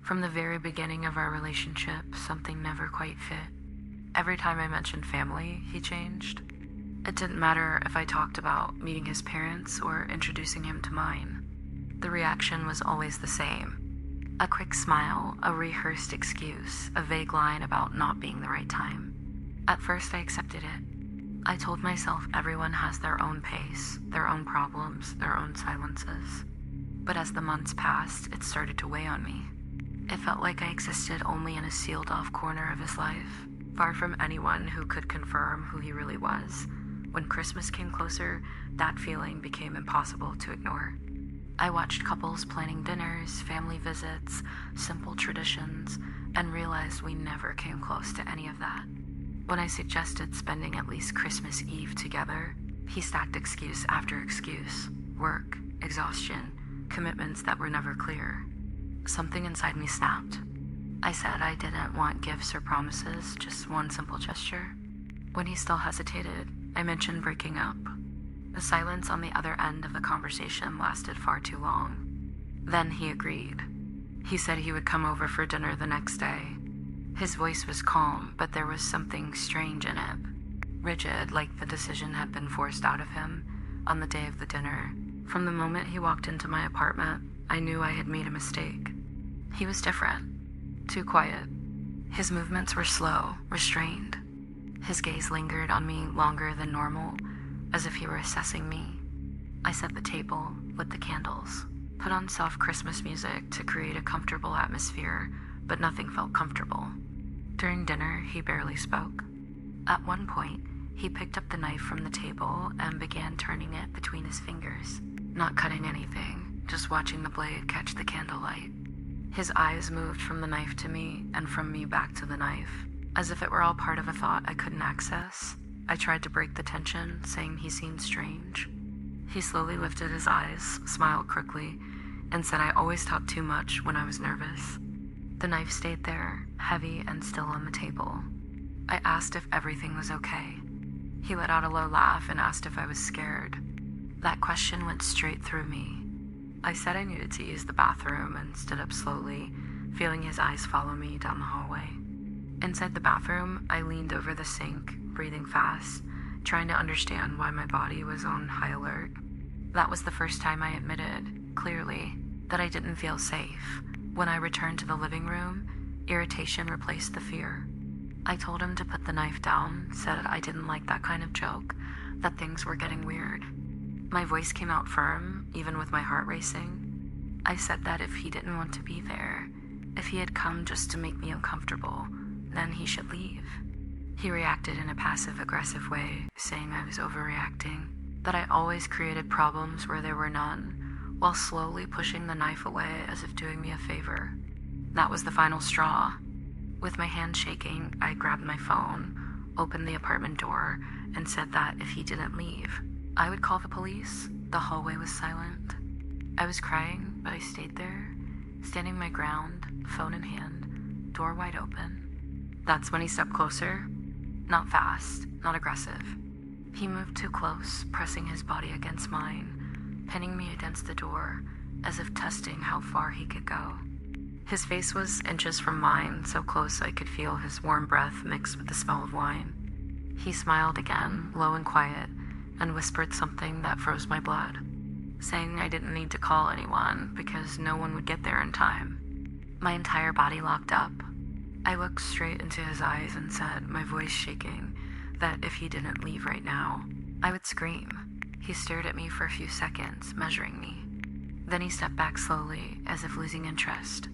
From the very beginning of our relationship, something never quite fit. Every time I mentioned family, he changed. It didn't matter if I talked about meeting his parents or introducing him to mine. The reaction was always the same. A quick smile, a rehearsed excuse, a vague line about not being the right time. At first I accepted it. I told myself everyone has their own pace, their own problems, their own silences. But as the months passed, it started to weigh on me. It felt like I existed only in a sealed-off corner of his life, far from anyone who could confirm who he really was. When Christmas came closer, that feeling became impossible to ignore. I watched couples planning dinners, family visits, simple traditions, and realized we never came close to any of that. When I suggested spending at least Christmas Eve together, he stacked excuse after excuse. Work, exhaustion, commitments that were never clear. Something inside me snapped. I said I didn't want gifts or promises, just one simple gesture. When he still hesitated, I mentioned breaking up. The silence on the other end of the conversation lasted far too long. Then he agreed. He said he would come over for dinner the next day. His voice was calm, but there was something strange in it. Rigid, like the decision had been forced out of him on the day of the dinner. From the moment he walked into my apartment, I knew I had made a mistake. He was different. Too quiet. His movements were slow, restrained. His gaze lingered on me longer than normal, as if he were assessing me. I set the table, lit the candles, put on soft Christmas music to create a comfortable atmosphere, but nothing felt comfortable. During dinner, he barely spoke. At one point, he picked up the knife from the table and began turning it between his fingers, not cutting anything, just watching the blade catch the candlelight. His eyes moved from the knife to me and from me back to the knife, as if it were all part of a thought I couldn't access. I tried to break the tension, saying he seemed strange. He slowly lifted his eyes, smiled quickly, and said I always talked too much when I was nervous. The knife stayed there, heavy and still on the table. I asked if everything was okay. He let out a low laugh and asked if I was scared. That question went straight through me. I said I needed to use the bathroom and stood up slowly, feeling his eyes follow me down the hallway. Inside the bathroom, I leaned over the sink, breathing fast, trying to understand why my body was on high alert. That was the first time I admitted, clearly, that I didn't feel safe. When I returned to the living room, irritation replaced the fear. I told him to put the knife down, said I didn't like that kind of joke, that things were getting weird. My voice came out firm, even with my heart racing. I said that if he didn't want to be there, if he had come just to make me uncomfortable, then he should leave. He reacted in a passive-aggressive way, saying I was overreacting, that I always created problems where there were none, while slowly pushing the knife away as if doing me a favor. That was the final straw. With my hand shaking, I grabbed my phone, opened the apartment door, and said that if he didn't leave, I would call the police. The hallway was silent. I was crying, but I stayed there, standing my ground, phone in hand, door wide open. That's when he stepped closer. Not fast, not aggressive. He moved too close, pressing his body against mine, pinning me against the door, as if testing how far he could go. His face was inches from mine, so close I could feel his warm breath mixed with the smell of wine. He smiled again, low and quiet, and whispered something that froze my blood, saying I didn't need to call anyone because no one would get there in time. My entire body locked up. I looked straight into his eyes and said, my voice shaking, that if he didn't leave right now, I would scream. He stared at me for a few seconds, measuring me. Then he stepped back slowly, as if losing interest.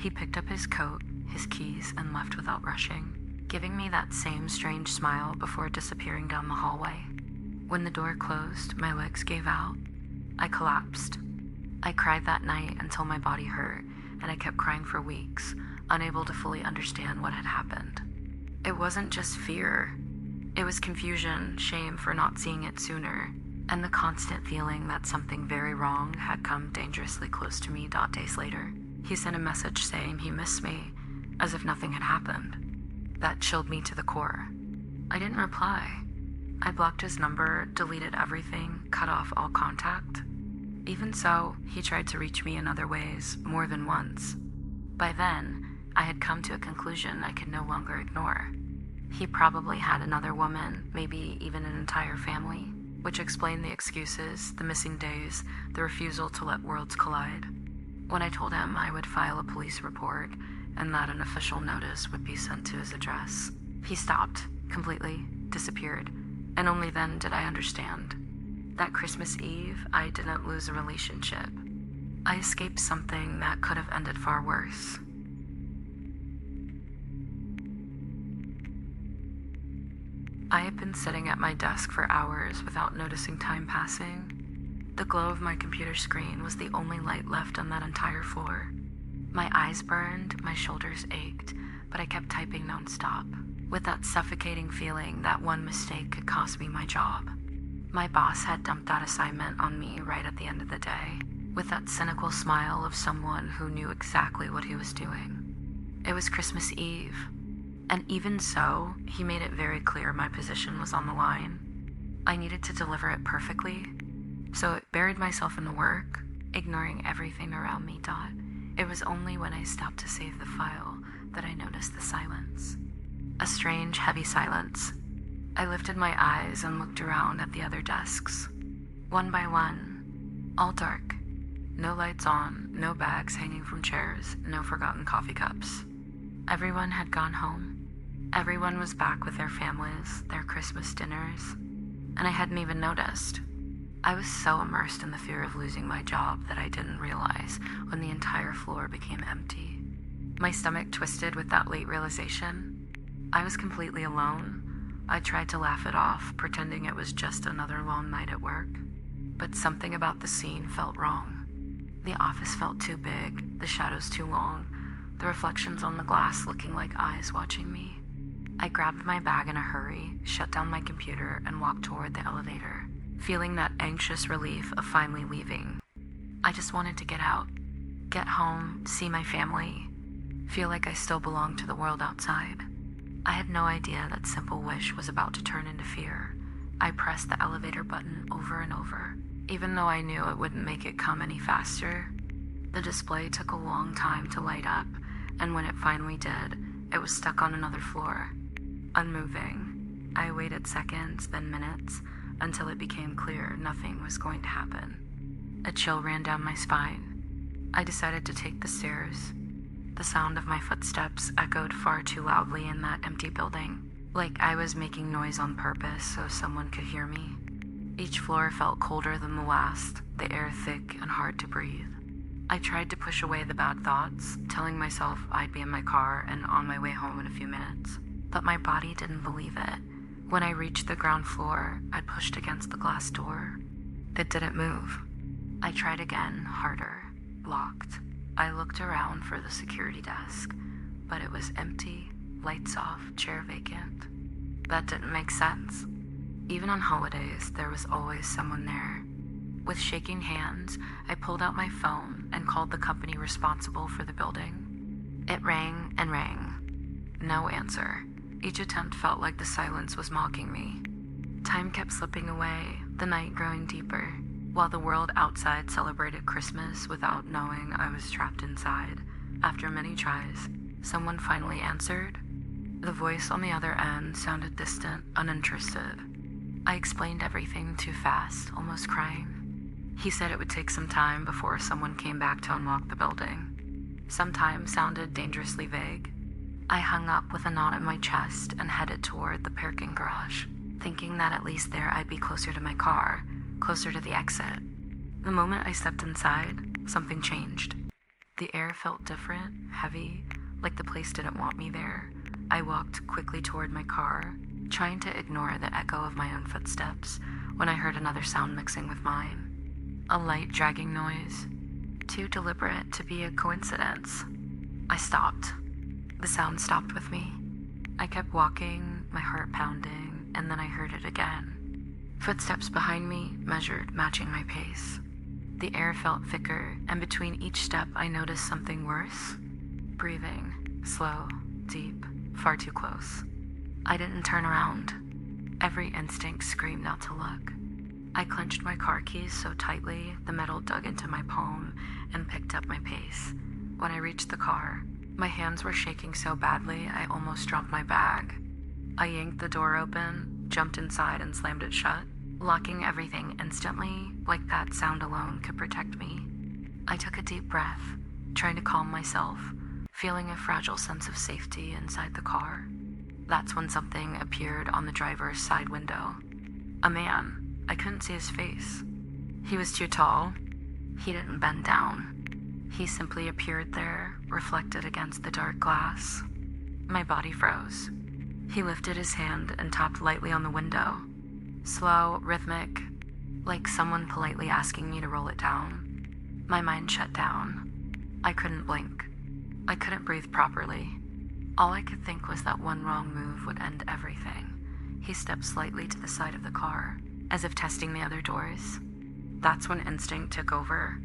He picked up his coat, his keys, and left without rushing, giving me that same strange smile before disappearing down the hallway. When the door closed, my legs gave out. I collapsed. I cried that night until my body hurt, and I kept crying for weeks, unable to fully understand what had happened. It wasn't just fear. It was confusion, shame for not seeing it sooner, and the constant feeling that something very wrong had come dangerously close to me days later. He sent a message saying he missed me, as if nothing had happened. That chilled me to the core. I didn't reply. I blocked his number, deleted everything, cut off all contact. Even so, he tried to reach me in other ways, more than once. By then, I had come to a conclusion I could no longer ignore. He probably had another woman, maybe even an entire family, which explained the excuses, the missing days, the refusal to let worlds collide. When I told him I would file a police report and that an official notice would be sent to his address, he stopped, completely, disappeared, and only then did I understand. That Christmas Eve, I didn't lose a relationship. I escaped something that could have ended far worse. I had been sitting at my desk for hours without noticing time passing. The glow of my computer screen was the only light left on that entire floor. My eyes burned, my shoulders ached, but I kept typing nonstop, with that suffocating feeling that one mistake could cost me my job. My boss had dumped that assignment on me right at the end of the day, with that cynical smile of someone who knew exactly what he was doing. It was Christmas Eve. And even so, he made it very clear my position was on the line. I needed to deliver it perfectly, so I buried myself in the work, ignoring everything around me. It was only when I stopped to save the file that I noticed the silence. A strange, heavy silence. I lifted my eyes and looked around at the other desks. One by one, all dark. No lights on, no bags hanging from chairs, no forgotten coffee cups. Everyone had gone home. Everyone was back with their families, their Christmas dinners, and I hadn't even noticed. I was so immersed in the fear of losing my job that I didn't realize when the entire floor became empty. My stomach twisted with that late realization. I was completely alone. I tried to laugh it off, pretending it was just another long night at work. But something about the scene felt wrong. The office felt too big, the shadows too long, the reflections on the glass looking like eyes watching me. I grabbed my bag in a hurry, shut down my computer, and walked toward the elevator, feeling that anxious relief of finally leaving. I just wanted to get out, get home, see my family, feel like I still belonged to the world outside. I had no idea that simple wish was about to turn into fear. I pressed the elevator button over and over, even though I knew it wouldn't make it come any faster. The display took a long time to light up, and when it finally did, it was stuck on another floor. Unmoving, I waited seconds, then minutes, until it became clear nothing was going to happen. A chill ran down my spine. I decided to take the stairs. The sound of my footsteps echoed far too loudly in that empty building, like I was making noise on purpose so someone could hear me. Each floor felt colder than the last, the air thick and hard to breathe. I tried to push away the bad thoughts, telling myself I'd be in my car and on my way home in a few minutes. But my body didn't believe it. When I reached the ground floor, I pushed against the glass door. It didn't move. I tried again, harder, blocked. I looked around for the security desk, but it was empty, lights off, chair vacant. That didn't make sense. Even on holidays, there was always someone there. With shaking hands, I pulled out my phone and called the company responsible for the building. It rang and rang. No answer. Each attempt felt like the silence was mocking me. Time kept slipping away, the night growing deeper, while the world outside celebrated Christmas without knowing I was trapped inside. After many tries, someone finally answered. The voice on the other end sounded distant, uninterested. I explained everything too fast, almost crying. He said it would take some time before someone came back to unlock the building. Sometime sounded dangerously vague. I hung up with a knot in my chest and headed toward the parking garage, thinking that at least there I'd be closer to my car, closer to the exit. The moment I stepped inside, something changed. The air felt different, heavy, like the place didn't want me there. I walked quickly toward my car, trying to ignore the echo of my own footsteps, when I heard another sound mixing with mine. A light dragging noise, too deliberate to be a coincidence. I stopped. The sound stopped with me. I kept walking, my heart pounding, and then I heard it again. Footsteps behind me measured, matching my pace. The air felt thicker, and between each step I noticed something worse. Breathing, slow, deep, far too close. I didn't turn around. Every instinct screamed not to look. I clenched my car keys so tightly the metal dug into my palm and picked up my pace. When I reached the car, My hands were shaking so badly I almost dropped my bag. I yanked the door open, jumped inside, and slammed it shut, locking everything instantly, like that sound alone could protect me. I took a deep breath, trying to calm myself, feeling a fragile sense of safety inside the car. That's when something appeared on the driver's side window. A man. I couldn't see his face. He was too tall. He didn't bend down. He simply appeared there, reflected against the dark glass. My body froze. He lifted his hand and tapped lightly on the window. Slow, rhythmic, like someone politely asking me to roll it down. My mind shut down. I couldn't blink. I couldn't breathe properly. All I could think was that one wrong move would end everything. He stepped slightly to the side of the car, as if testing the other doors. That's when instinct took over.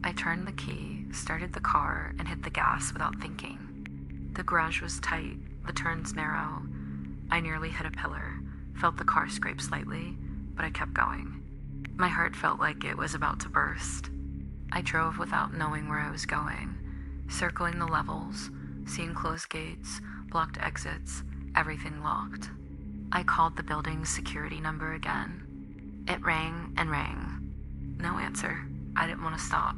I turned the key, started the car, and hit the gas without thinking. The garage was tight, the turns narrow. I nearly hit a pillar, felt the car scrape slightly, but I kept going. My heart felt like it was about to burst. I drove without knowing where I was going, circling the levels, seeing closed gates, blocked exits, everything locked. I called the building's security number again. It rang and rang. No answer. I didn't want to stop.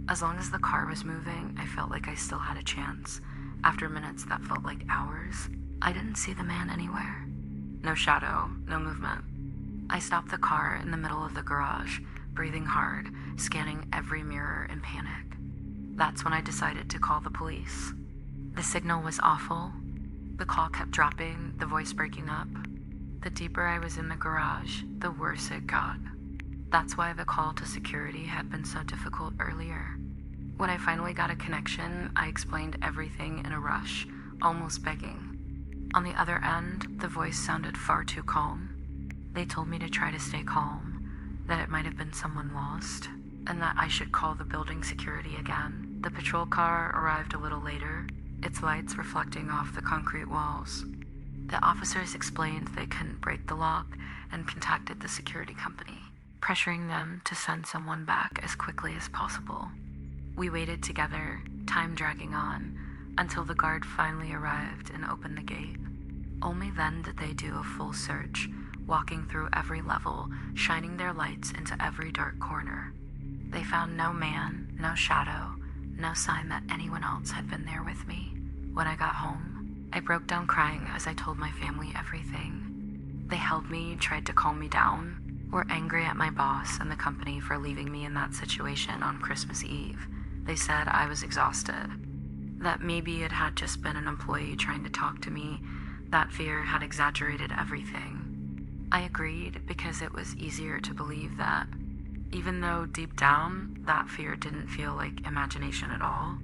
As long as the car was moving, I felt like I still had a chance. After minutes that felt like hours, I didn't see the man anywhere. No shadow, no movement. I stopped the car in the middle of the garage, breathing hard, scanning every mirror in panic. That's when I decided to call the police. The signal was awful. The call kept dropping, the voice breaking up. The deeper I was in the garage, the worse it got. That's why the call to security had been so difficult earlier. When I finally got a connection, I explained everything in a rush, almost begging. On the other end, the voice sounded far too calm. They told me to try to stay calm, that it might have been someone lost, and that I should call the building security again. The patrol car arrived a little later, its lights reflecting off the concrete walls. The officers explained they couldn't break the lock and contacted the security company, pressuring them to send someone back as quickly as possible. We waited together, time dragging on, until the guard finally arrived and opened the gate. Only then did they do a full search, walking through every level, shining their lights into every dark corner. They found no man, no shadow, no sign that anyone else had been there with me. When I got home, I broke down crying as I told my family everything. They held me, tried to calm me down, were angry at my boss and the company for leaving me in that situation on Christmas Eve. They said I was exhausted, that maybe it had just been an employee trying to talk to me, that fear had exaggerated everything. I agreed because it was easier to believe that, even though deep down that fear didn't feel like imagination at all.